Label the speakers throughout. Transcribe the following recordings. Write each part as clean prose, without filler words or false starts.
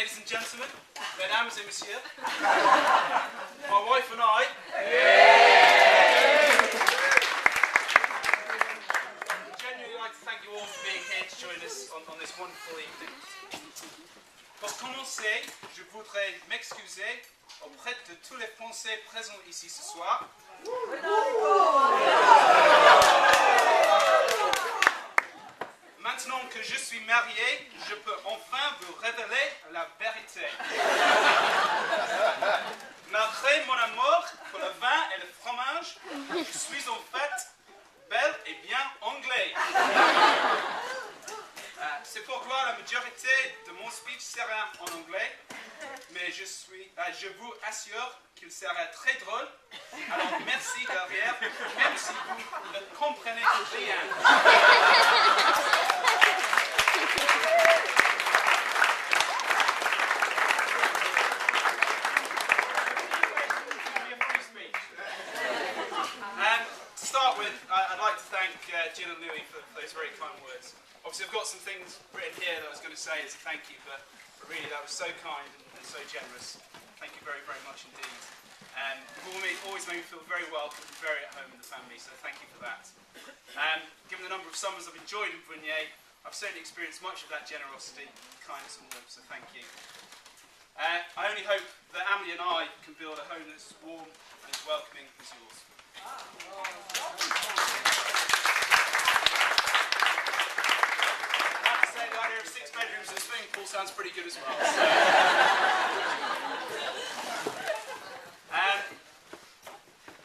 Speaker 1: Ladies and gentlemen, mesdames et messieurs, my wife and I genuinely like to thank you all for being here to join us on this wonderful evening. Pour commencer, je voudrais m'excuser auprès de tous les Français présents ici ce soir. Maintenant que je suis marié, je peux enfin vous révéler la vérité. Malgré mon amour pour le vin et le fromage, je suis en fait bel et bien anglais. C'est pourquoi la majorité de mon speech sera en anglais, mais je vous assure qu'il sera très drôle. Alors merci derrière, même si vous ne comprenez rien. To start with, I'd like to thank Jill and Louis for those very kind words. Obviously, I've got some things written here that I was going to say as a thank you, but really that was so kind and so generous. Thank you very, very much indeed. You've always made me feel very welcome and very at home in the family, so thank you for that. Given the number of summers I've enjoyed in Brunier, I've certainly experienced much of that generosity, kindness and warmth, so thank you. I only hope that Amélie and I can build a home that's as warm and as welcoming as yours. The idea of 6 bedrooms and a swimming pool sounds pretty good as well. So.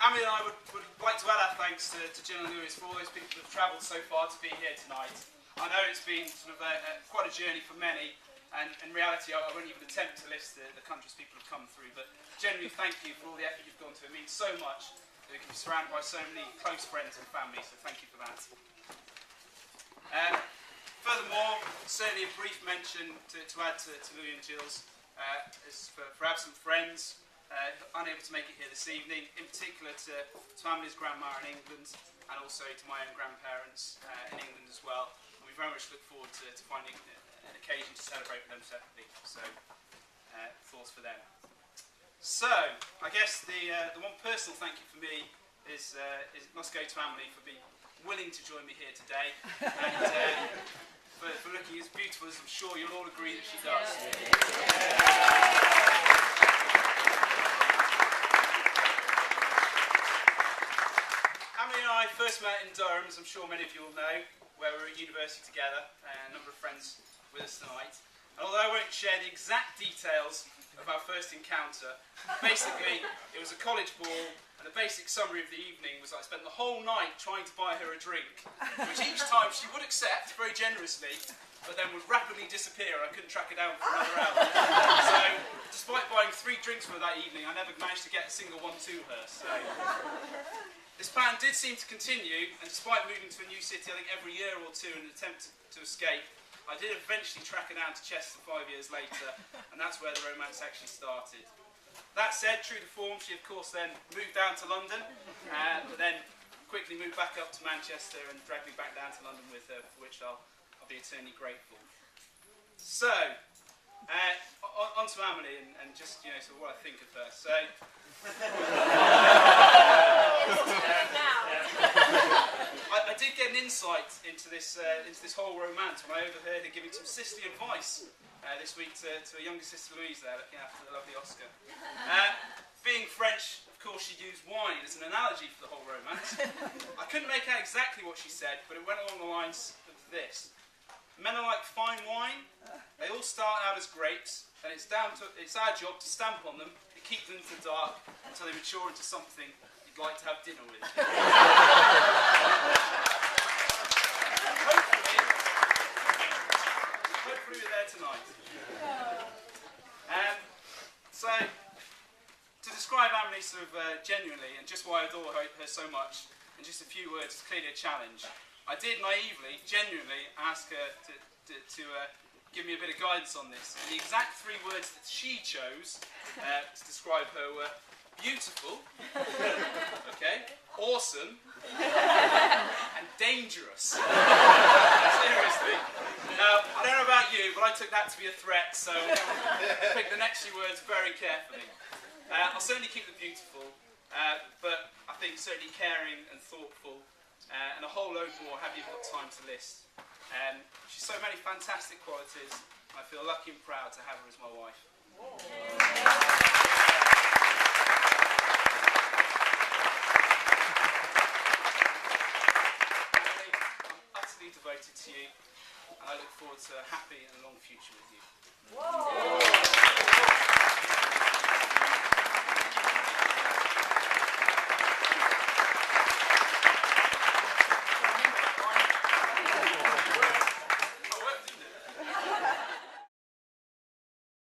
Speaker 1: Amélie and I would like to add our thanks to Jill and Louis for all those people that have travelled so far to be here tonight. I know it's been sort of quite a journey for many, and in reality I won't even attempt to list the countries people have come through, but genuinely thank you for all the effort you've gone to. It means so much that we can be surrounded by so many close friends and family, so thank you for that. Furthermore, certainly a brief mention to add to Louis and Jill's is for absent friends unable to make it here this evening, in particular to Amelie's grandma in England and also to my own grandparents in England as well. And we very much look forward to finding an occasion to celebrate them separately. So, thoughts for them. So, I guess the one personal thank you for me must go to Amélie for being willing to join me here today, and for looking as beautiful as I'm sure you'll all agree that she does. Amélie and I first met in Durham, as I'm sure many of you will know, where we were at university together, a number of friends with us tonight. And although I won't share the exact details of our first encounter, basically it was a college ball, and the basic summary of the evening was I spent the whole night trying to buy her a drink, which each time she would accept very generously, but then would rapidly disappear. I couldn't track her down for another hour. So, despite buying 3 drinks for her that evening, I never managed to get a single one to her. So, this plan did seem to continue, and despite moving to a new city, I think every year or two in an attempt to escape, I did eventually track her down to Chester 5 years later, and that's where the romance actually started. That said, true to form, she of course then moved down to London, but then quickly moved back up to Manchester and dragged me back down to London with her, for which I'll be eternally grateful. So, on to Amélie and just, sort of what I think of her. So, I did get an insight into this whole romance when I overheard her giving some sisterly advice this week to a younger sister Louise there, looking after the lovely Oscar. Being French, of course, she used wine as an analogy for the whole romance. I couldn't make out exactly what she said, but it went along the lines of this. Men are like fine wine. They all start out as grapes, and it's our job to stamp on them and keep them in the dark until they mature into something you'd like to have dinner with. Hopefully we're there tonight. So, to describe Amélie sort of genuinely, and just why I adore her so much, in just a few words, it's clearly a challenge. I did naively, genuinely ask her to give me a bit of guidance on this. And the exact 3 words that she chose to describe her were beautiful, okay, awesome, and dangerous. Seriously. Now, I don't know about you, but I took that to be a threat, so I'll pick the next few words very carefully. I'll certainly keep the beautiful, but I think certainly caring and thoughtful, and a whole load more have you got time to list. She's so many fantastic qualities, and I feel lucky and proud to have her as my wife. Amélie, I'm utterly devoted to you, and I look forward to a happy and long future with you.